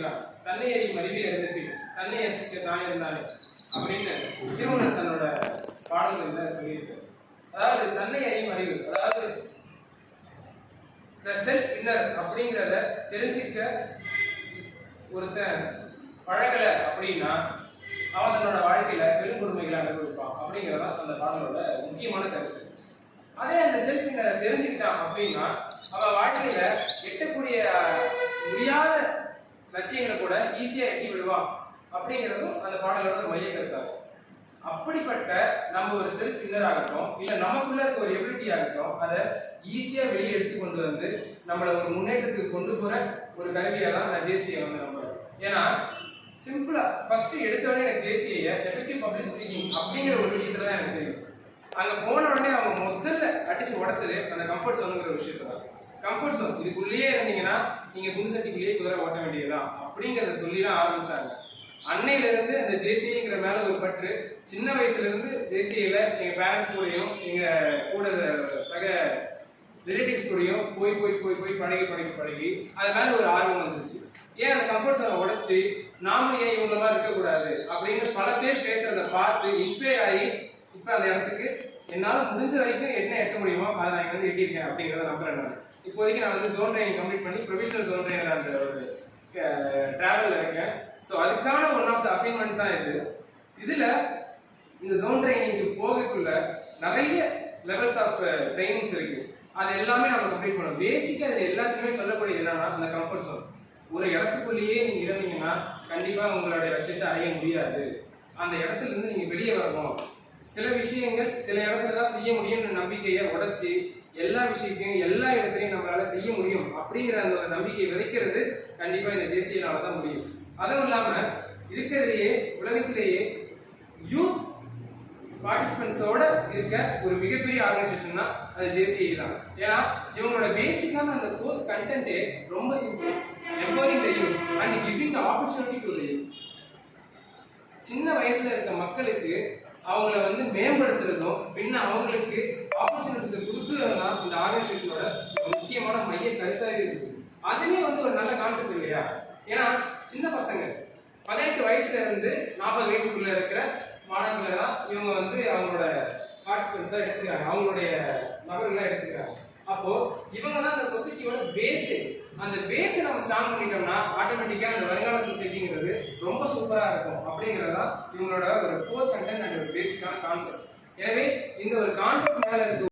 சொல்லியிருக்காங்க. தன்னை அறியும் அறிவை அறிந்தபின் தன்னை அரிசிக்க தானே இருந்தானே அப்படின்னு திருமணன் தன்னோட பாடல்கள்ல சொல்லியிருக்காரு. அதாவது தன்னை அறியும் அறிவு, அதாவது செல்ஃப் இன்னர் அப்படிங்கிறத தெரிஞ்சுக்க ஒருத்தன் பழகலை அப்படின்னா அவன் தன்னோட வாழ்க்கையில பெரும் கொடுமைகளை அனுபவிப்பான் அப்படிங்கிறதான் அந்த பாடலோட முக்கியமான கருத்து. அதே அந்த செல்ஃப் இன்னரை தெரிஞ்சுக்கிட்டான் அப்படின்னா அவன் வாழ்க்கையில எட்டக்கூடிய முடியாத லட்சியங்களை கூட ஈஸியா எட்டி விடுவான் அப்படிங்கிறதும் அந்த பாடலோட மைய கருத்தாகும். அப்படிப்பட்ட நம்ம ஒரு செல்ஃப் இன்னர் ஆகட்டும், இல்ல நமக்குள்ள இருக்க ஒரு எபிலிட்டி ஆகட்டும், அதை ஈஸியா வெளியே எடுத்து கொண்டு வந்து நம்மளை ஒரு முன்னேற்றத்துக்கு கொண்டு போற ஒரு கருவியா தான் நான் ஜேசியை வந்து நம்புறேன். ஏன்னா சிம்பிளா ஃபர்ஸ்ட் எடுத்தோடனே எனக்கு ஜேசியை எஃபெக்டிவ் பப்ளிக் ஸ்பீக்கிங் அப்படிங்கிற ஒரு விஷயத்துல தான் எனக்கு தெரியும். அங்க போன உடனே அவங்க முதல்ல அடிச்சு உடைச்சது அந்த கம்ஃபர்ட் ஜோனுங்கிற ஒரு விஷயத்த தான். கம்ஃபர்ட் ஜோன் இதுக்குள்ளேயே இருந்தீங்கன்னா நீங்க குடிசட்டிக்குள்ளேயே குதிரை ஓட்ட வேண்டியதுதான் அப்படிங்கிறத சொல்லி தான் ஆரம்பிச்சாங்க. அன்னையில இருந்து அந்த ஜேசிங்கிற மேல ஒரு பற்று, சின்ன வயசுல இருந்து ஜேசியில எங்க பேரண்ட்ஸ் கூடயும் எங்க கூட சக ரிலேட்டிவ்ஸ் கூடயும் போய் போய் போய் போய் பழகி பழகி பழகி அது மேல ஒரு ஆர்வம் வந்துருச்சு. ஏன் அந்த கம்ஃபர்ட் ஜோனை உடைச்சு நாமளும் ஏன் இவங்க மாதிரி இருக்கக்கூடாது அப்படின்னு பல பேர் பேசுறத பார்த்து இன்ஸ்பயர் ஆகி இப்ப அந்த இடத்துக்கு என்னால முடிஞ்ச வரைக்கும் என்ன எட்ட முடியுமோ அதை நான் இங்க வந்து எட்டியிருக்கேன் அப்படிங்கிறத நம்புறேன். நான் இப்போதைக்கு நான் வந்து ஜோன் ட்ரைனிங் கம்ப்ளீட் பண்ணி ப்ரொஃபஷனல் ஜோன் ட்ரைனர் அந்த ஒரு டிராவல்ல இருக்கேன். ஸோ அதுக்கான ஒன் ஆஃப் த அசைன்மெண்ட் தான் இது. இதுல இந்த ஜோன் ட்ரைனிங்க்கு போகக்குள்ள நிறைய லெவல்ஸ் ஆஃப் ட்ரைனிங்ஸ் இருக்கு. அது எல்லாமே நம்ம கம்ப்ளீட் பண்ணணும். பேசிக்கா இது எல்லாத்துக்குமே சொல்லக்கூடியது என்னன்னா அந்த கம்ஃபர்ட் ஜோன். ஒரு இடத்துக்குள்ளேயே நீங்க இருந்தீங்கன்னா கண்டிப்பா உங்களுடைய லட்சியத்தை அடைய முடியாது. அந்த இடத்துல இருந்து நீங்க வெளியே வரணும். சில விஷயங்கள் சில இடத்துல தான் செய்ய முடியும்னு நம்பிக்கையை உடைச்சி எல்லா விஷயத்தையும் எல்லா இடத்துலையும் நம்மளால செய்ய முடியும் அப்படிங்கிற அந்த ஒரு நம்பிக்கையை விதைக்கிறது கண்டிப்பா இந்த ஜேசியினால தான் முடியும். அதுவும் இல்லாம இருக்கிறதுலேயே உலகத்திலேயே யூத் பார்ட்டிசிபென்ட்ஸோட இருக்க ஒரு மிகப்பெரிய ஆர்கனைசேஷன் தான் அது ஜேசிஐ தான். ஏன்னா இவங்களோட பேசிக்கான அந்த கோர் கண்டென்ட்டே ரொம்ப simple. Empowering the youth and giving the opportunity to the youth. சின்ன வயசுல இருக்க மக்களுக்கு அவங்கள வந்து மேம்படுத்துறதும் பின்ன அவங்களுக்கு ஆப்பர்ச்சுனிட்டிஸ் கொடுக்குறதுனா இந்த ஆர்கனைசேஷனோட முக்கியமான மைய கருத்தாக இருக்கு. அதுவே வந்து ஒரு நல்ல கான்செப்ட் இல்லையா? ஏன்னா சின்ன பசங்க 18 வயசுல இருந்து 40 வயசுக்குள்ள இருக்கிற மாணவர்களை தான் இவங்க வந்து அவங்களோட பார்ட்டிசிபென்ட்ஸா எடுத்துக்கிறாங்க, அவங்களுடைய நபர்களா எடுத்துக்கிறாங்க. அப்போ இவங்க தான் அந்த சொசைட்டியோட பேஸே. அந்த பேஸை நம்ம ஸ்ட்ராங் பண்ணிட்டோம்னா ஆட்டோமேட்டிக்கா அந்த வருங்கால சொசைட்டிங்கிறது ரொம்ப சூப்பரா இருக்கும் அப்படிங்கிறதா இவங்களோட ஒரு கோர் கண்டென்ட் அண்ட் ஒரு பேசிக்கான கான்செப்ட். எனவே இந்த ஒரு கான்செப்ட் மேல இருக்கு